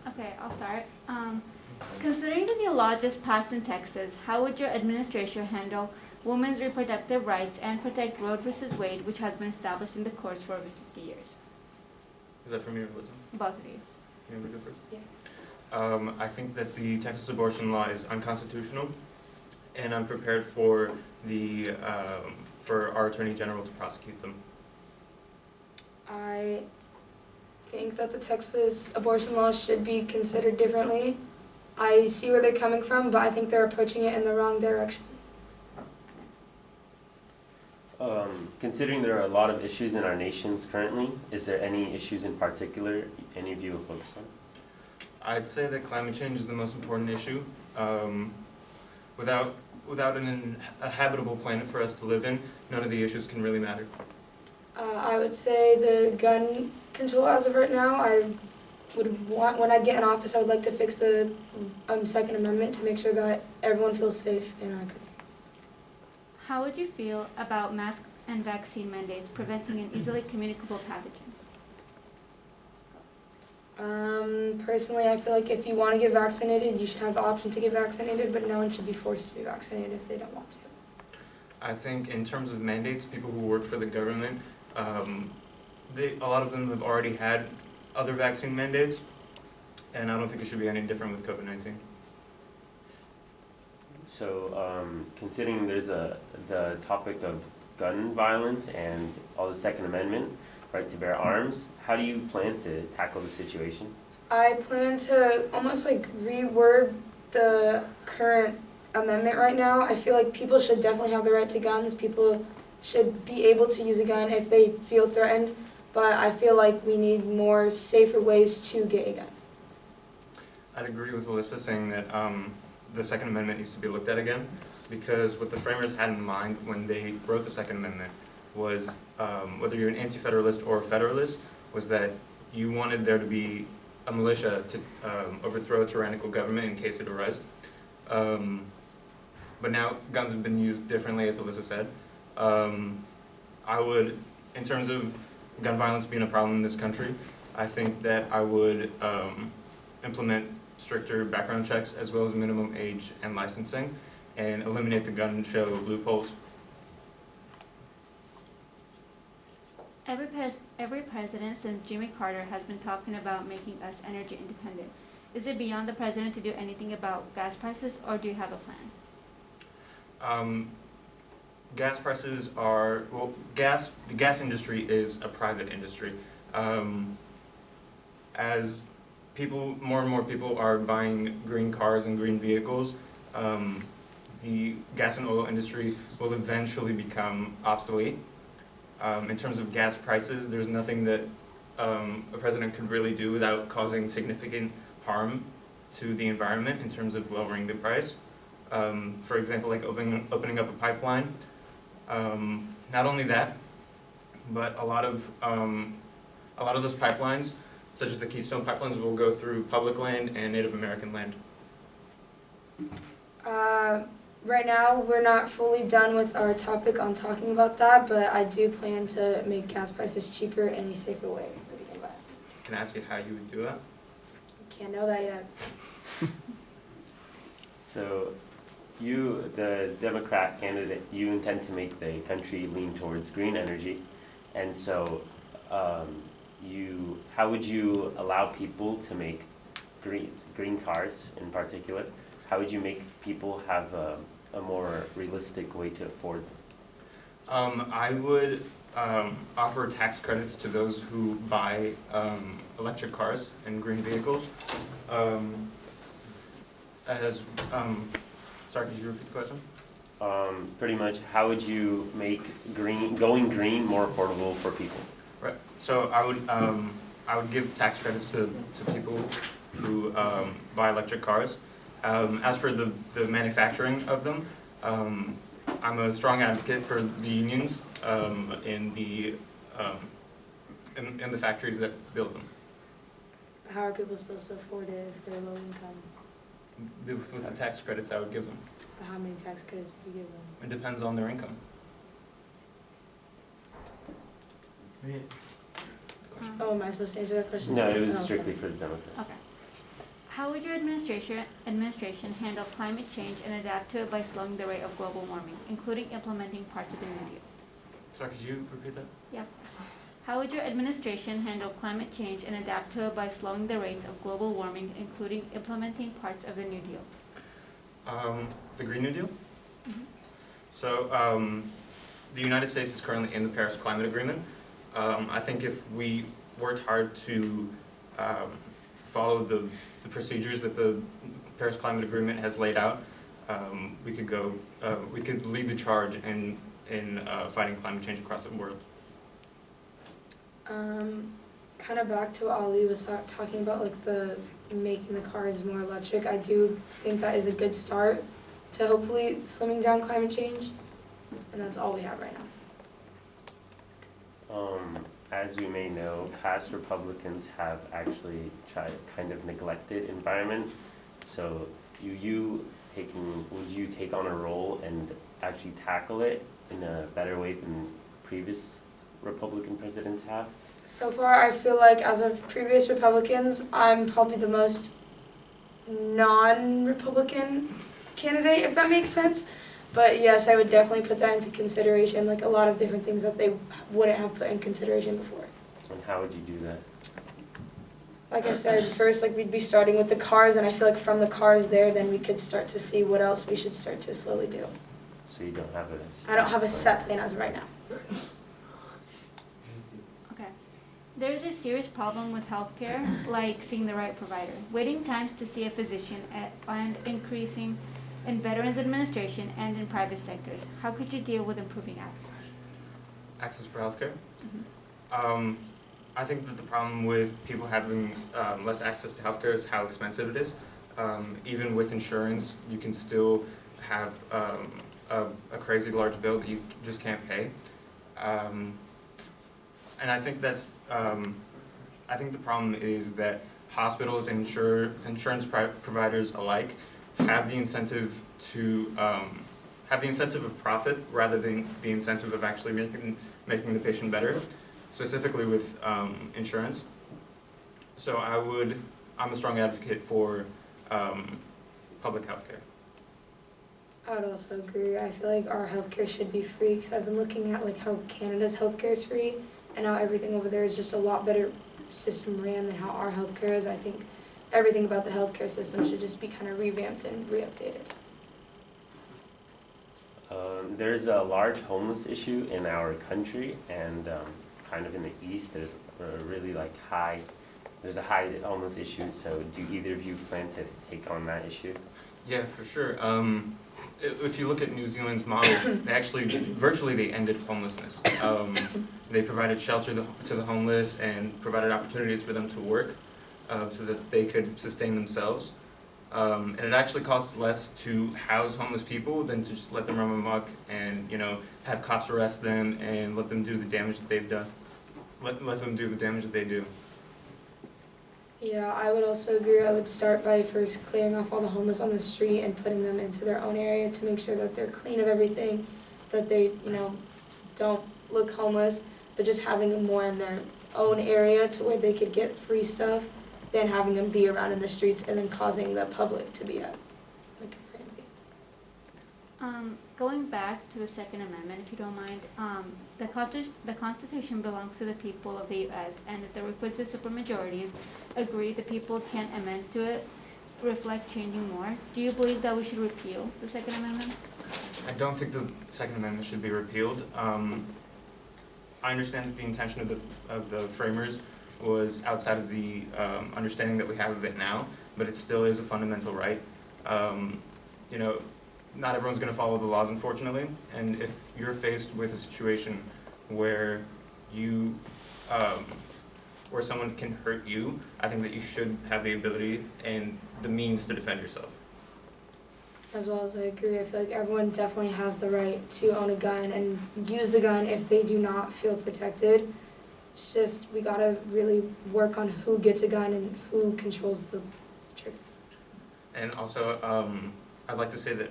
Okay, I'll start. Considering the new law just passed in Texas, how would your administration handle women's reproductive rights and protect Roe versus Wade, which has been established in the courts for over 50 years? Is that for me or Elizabeth? Both of you. You want me to go first? Yeah. I think that the Texas abortion law is unconstitutional, and I'm prepared for for our Attorney General to prosecute them. I think that the Texas abortion law should be considered differently. I see where they're coming from, but I think they're approaching it in the wrong direction. Considering there are a lot of issues in our nations currently, is there any issues in particular any of you will focus on? I'd say that climate change is the most important issue. Without a habitable planet for us to live in, none of the issues can really matter. I would say the gun control as of right now. I would want, when I get in office, I would like to fix the Second Amendment to make sure that everyone feels safe in our country. How would you feel about mask and vaccine mandates preventing an easily communicable pathogen? Personally, I feel like if you want to get vaccinated, you should have the option to get vaccinated, but no one should be forced to be vaccinated if they don't want to. I think in terms of mandates, people who work for the government, a lot of them have already had other vaccine mandates, and I don't think it should be any different with COVID-19. So, considering there's the topic of gun violence and all the Second Amendment, right to bear arms, how do you plan to tackle the situation? I plan to almost like reword the current amendment right now. I feel like people should definitely have the right to guns. People should be able to use a gun if they feel threatened, but I feel like we need more safer ways to get a gun. I'd agree with Alyssa saying that the Second Amendment needs to be looked at again, because what the framers had in mind when they wrote the Second Amendment was, whether you're an anti-federalist or a federalist, was that you wanted there to be a militia to overthrow a tyrannical government in case it arose. But now guns have been used differently, as Alyssa said. I would, in terms of gun violence being a problem in this country, I think that I would implement stricter background checks as well as minimum age and licensing, and eliminate the gun show loopholes. Every president since Jimmy Carter has been talking about making us energy independent. Is it beyond the president to do anything about gas prices, or do you have a plan? Gas prices are, well, the gas industry is a private industry. As more and more people are buying green cars and green vehicles, the gas and oil industry will eventually become obsolete. In terms of gas prices, there's nothing that a president could really do without causing significant harm to the environment in terms of lowering the price. For example, like opening up a pipeline. Not only that, but a lot of those pipelines, such as the Keystone pipelines, will go through public land and Native American land. Right now, we're not fully done with our topic on talking about that, but I do plan to make gas prices cheaper in a safer way for the environment. Can I ask you how you would do that? Can't know that yet. So, you, the Democrat candidate, you intend to make the country lean towards green energy, and so how would you allow people to make green cars in particular? How would you make people have a more realistic way to afford them? I would offer tax credits to those who buy electric cars and green vehicles. Sorry, could you repeat the question? Pretty much, how would you make going green more affordable for people? Right. So I would give tax credits to people who buy electric cars. As for the manufacturing of them, I'm a strong advocate for the unions in the factories that build them. How are people supposed to afford it if they're low income? With the tax credits I would give them. But how many tax credits do you give them? It depends on their income. Oh, am I supposed to answer that question? No, too? it was Oh, okay. strictly for the Democrats. Okay. How would your administration handle climate change and adapt to it by slowing the rate of global warming, including implementing parts of the New Deal? Sorry, could you repeat that? Yeah, of course. How would your administration handle climate change and adapt to it by slowing the rates of global warming, including implementing parts of the New Deal? The Green New Deal? Mhm. So, the United States is currently in the Paris Climate Agreement. I think if we worked hard to follow the procedures that the Paris Climate Agreement has laid out, we could lead the charge in fighting climate change across the world. Kind of back to what Ali was talking about, like the making the cars more electric. I do think that is a good start to hopefully slimming down climate change, and that's all we have right now. As we may know, past Republicans have actually kind of neglected environment. So would you take on a role and actually tackle it in a better way than previous Republican presidents have? So far, I feel like as of previous Republicans, I'm probably the most non-Republican candidate, if that makes sense. But yes, I would definitely put that into consideration, like a lot of different things that they wouldn't have put in consideration before. And how would you do that? Like I said, first, like we'd be starting with the cars, and I feel like from the cars there, then we could start to see what else we should start to slowly do. So you don't have a... I don't have a set plan as of right now. Okay. There is a serious problem with healthcare, like seeing the right provider, waiting times to see a physician, and increasing in Veterans Administration and in private sectors. How could you deal with improving access? Access for healthcare? Mhm. I think that the problem with people having less access to healthcare is how expensive it is. Even with insurance, you can still have a crazy large bill that you just can't pay. And I think that's I think the problem is that hospitals and insurance providers alike have the incentive to have the incentive of profit rather than the incentive of actually making the patient better, specifically with insurance. So I'm a strong advocate for public health care. I would also agree. I feel like our healthcare should be free because I've been looking at like how Canada's healthcare is free and how everything over there is just a lot better system ran than how our healthcare is. I think everything about the healthcare system should just be kind of revamped and re-updated. There's a large homeless issue in our country, and kind of in the East, there's a high homeless issue. So do either of you plan to take on that issue? Yeah, for sure. If you look at New Zealand's model, they ended homelessness. They provided shelter to the homeless and provided opportunities for them to work so that they could sustain themselves. And it actually costs less to house homeless people than to just let them run amok and, have cops arrest them and let them do the damage that they've done. Let them do the damage that they do. Yeah, I would also agree. I would start by first clearing off all the homeless on the street and putting them into their own area to make sure that they're clean of everything, that they, don't look homeless, but just having them more in their own area to where they could get free stuff than having them be around in the streets and then causing the public to be at like a frenzy. Going back to the Second Amendment, if you don't mind, the Constitution belongs to the people of the U.S., and if the requisite supermajorities agree, the people can amend to it, reflect changing more. Do you believe that we should repeal the Second Amendment? I don't think the Second Amendment should be repealed. I understand that the intention of the framers was outside of the understanding that we have of it now, but it still is a fundamental right. Not everyone's going to follow the laws, unfortunately, and if you're faced with a situation where where someone can hurt you, I think that you should have the ability and the means to defend yourself. As well as I agree, I feel like everyone definitely has the right to own a gun and use the gun if they do not feel protected. It's just we gotta really work on who gets a gun and who controls the trigger. And also, I'd like to say that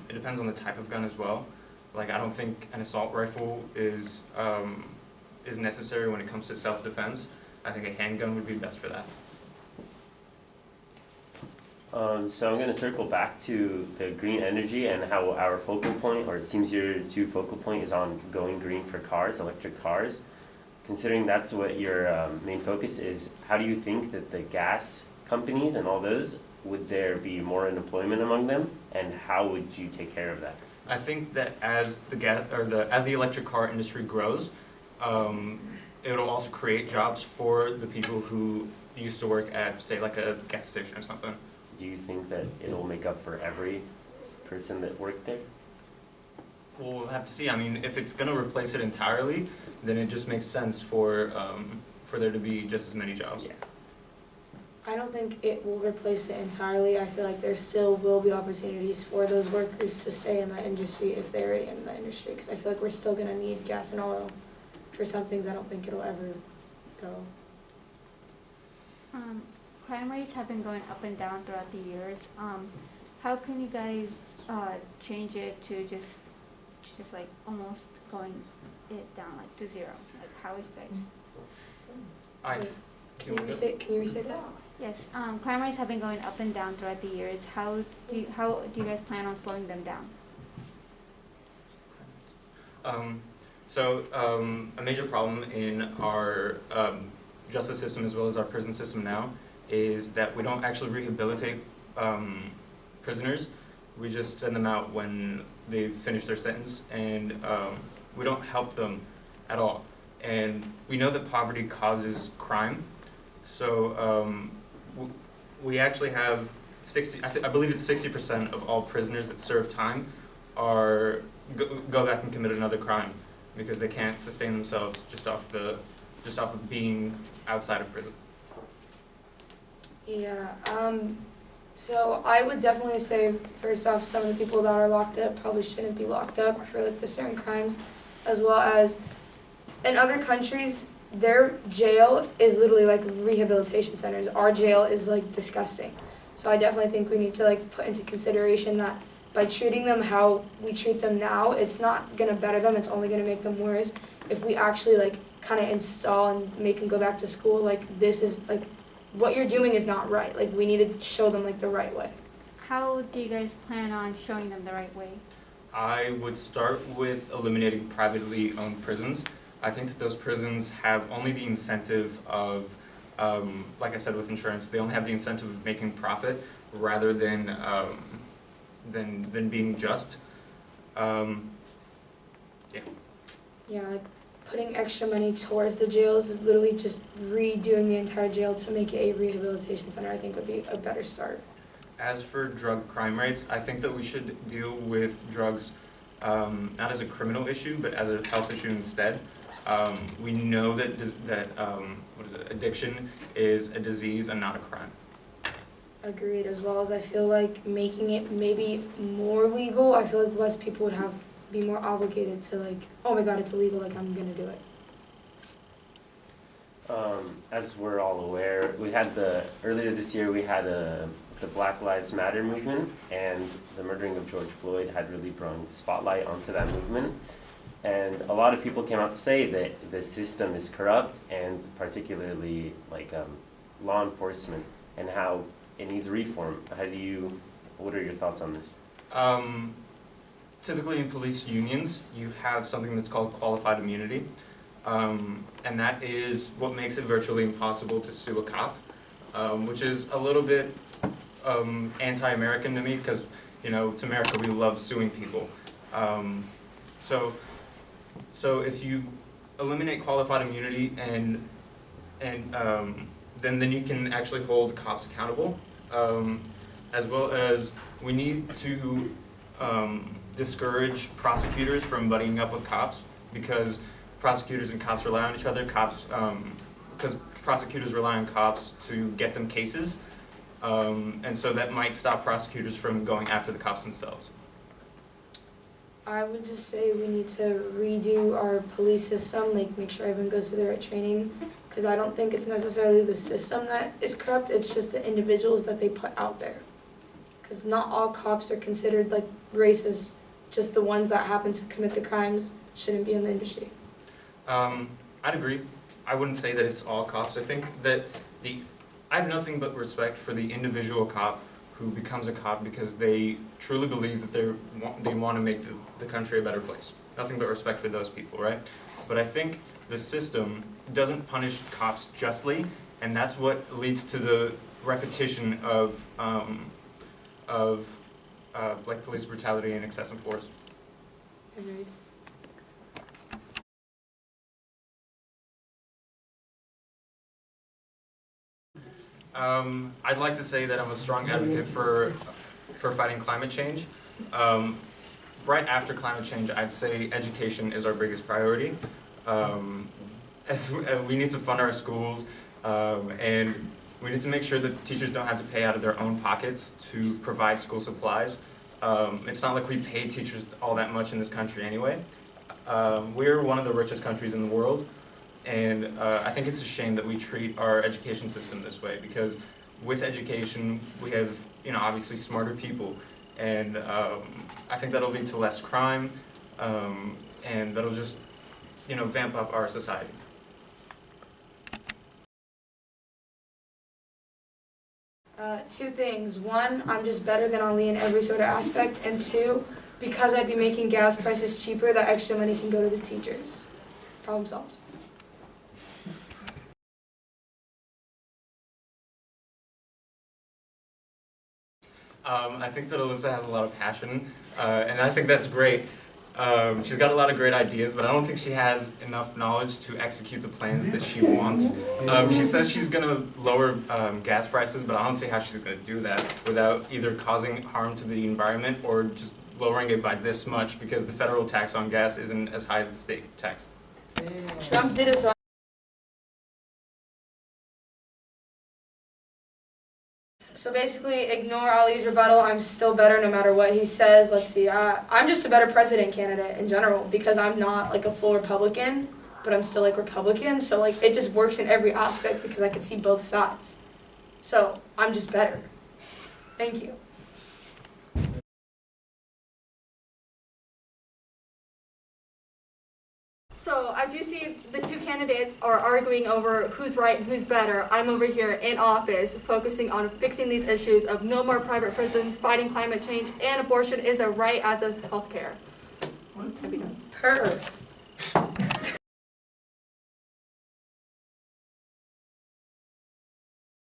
it depends on the type of gun as well. Like, I don't think an assault rifle is necessary when it comes to self-defense. I think a handgun would be best for that. So I'm gonna circle back to the green energy and how our focal point, or it seems your two focal point is on going green for cars, electric cars. Considering that's what your main focus is, how do you think that the gas companies and all those, would there be more unemployment among them, and how would you take care of that? I think that as the electric car industry grows, it'll also create jobs for the people who used to work at, say, like a gas station or something. Do you think that it'll make up for every person that worked there? We'll have to see. I mean, if it's gonna replace it entirely, then it just makes sense for there to be just as many jobs. Yeah. I don't think it will replace it entirely. I feel like there still will be opportunities for those workers to stay in that industry if they're already in that industry, because I feel like we're still gonna need gas and oil for some things. I don't think it'll ever go. Crime rates have been going up and down throughout the years. How can you guys change it to just like almost going it down like to zero? Like how would you guys? Can you restate that? Yes, crime rates have been going up and down throughout the years. How do you guys plan on slowing them down? A major problem in our justice system as well as our prison system now is that we don't actually rehabilitate prisoners. We just send them out when they've finished their sentence, and we don't help them at all. And we know that poverty causes crime, so we actually have 60, I believe it's 60% of all prisoners that serve time go back and commit another crime because they can't sustain themselves just off of being outside of prison. Yeah, so I would definitely say, first off, some of the people that are locked up probably shouldn't be locked up for like the certain crimes, as well as in other countries, their jail is literally like rehabilitation centers. Our jail is like disgusting. So I definitely think we need to like put into consideration that by treating them how we treat them now, it's not gonna better them, it's only gonna make them worse. If we actually like kind of install and make them go back to school, like this is like, what you're doing is not right. Like we need to show them like the right way. How do you guys plan on showing them the right way? I would start with eliminating privately owned prisons. I think that those prisons have only the incentive of, like I said with insurance, they only have the incentive of making profit rather than being just. Yeah. Yeah, like putting extra money towards the jails, literally just redoing the entire jail to make it a rehabilitation center, I think would be a better start. As for drug crime rates, I think that we should deal with drugs not as a criminal issue, but as a health issue instead. We know that addiction is a disease and not a crime. Agreed, as well as I feel like making it maybe more legal, I feel like less people would be more obligated to like, oh my god, it's illegal, like I'm gonna do it. As we're all aware, earlier this year we had the Black Lives Matter movement, and the murdering of George Floyd had really brought spotlight onto that movement. And a lot of people came out to say that the system is corrupt, and particularly like law enforcement, and how it needs reform. What are your thoughts on this? Typically in police unions, you have something that's called qualified immunity, and that is what makes it virtually impossible to sue a cop, which is a little bit anti-American to me because, you know, it's America, we love suing people. So if you eliminate qualified immunity and then you can actually hold cops accountable, as well as we need to discourage prosecutors from buddying up with cops because prosecutors and cops rely on each other. Because prosecutors rely on cops to get them cases, and so that might stop prosecutors from going after the cops themselves. I would just say we need to redo our police system, like make sure everyone goes to the right training, because I don't think it's necessarily the system that is corrupt, it's just the individuals that they put out there. Because not all cops are considered like racist, just the ones that happen to commit the crimes shouldn't be in the industry. I'd agree. I wouldn't say that it's all cops. I think that I have nothing but respect for the individual cop who becomes a cop because they truly believe that they want to make the country a better place. Nothing but respect for those people, right? But I think the system doesn't punish cops justly, and that's what leads to the repetition of like police brutality and excessive force. Agreed. I'd like to say that I'm a strong advocate for fighting climate change. Right after climate change, I'd say education is our biggest priority. We need to fund our schools, and we need to make sure that teachers don't have to pay out of their own pockets to provide school supplies. It's not like we pay teachers all that much in this country anyway. We're one of the richest countries in the world, and I think it's a shame that we treat our education system this way, because with education we have, obviously smarter people, and I think that'll lead to less crime, and that'll just, vamp up our society. Two things. One, I'm just better than Ali in every sort of aspect. And two, because I'd be making gas prices cheaper, that extra money can go to the teachers. Problem solved. I think that Alyssa has a lot of passion, and I think that's great. She's got a lot of great ideas, but I don't think she has enough knowledge to execute the plans that she wants. She says she's going to lower gas prices, but I don't see how she's going to do that without either causing harm to the environment or just lowering it by this much, because the federal tax on gas isn't as high as the state tax. Trump did us. So basically, ignore Ali's rebuttal. I'm still better no matter what he says. Let's see. I'm just a better president candidate in general because I'm not like a full Republican, but I'm still like Republican. So like it just works in every aspect because I can see both sides. So I'm just better. Thank you. So, as you see, the two candidates are arguing over who's right and who's better. I'm over here in office focusing on fixing these issues of no more private prisons, fighting climate change, and abortion is a right as is healthcare. Her.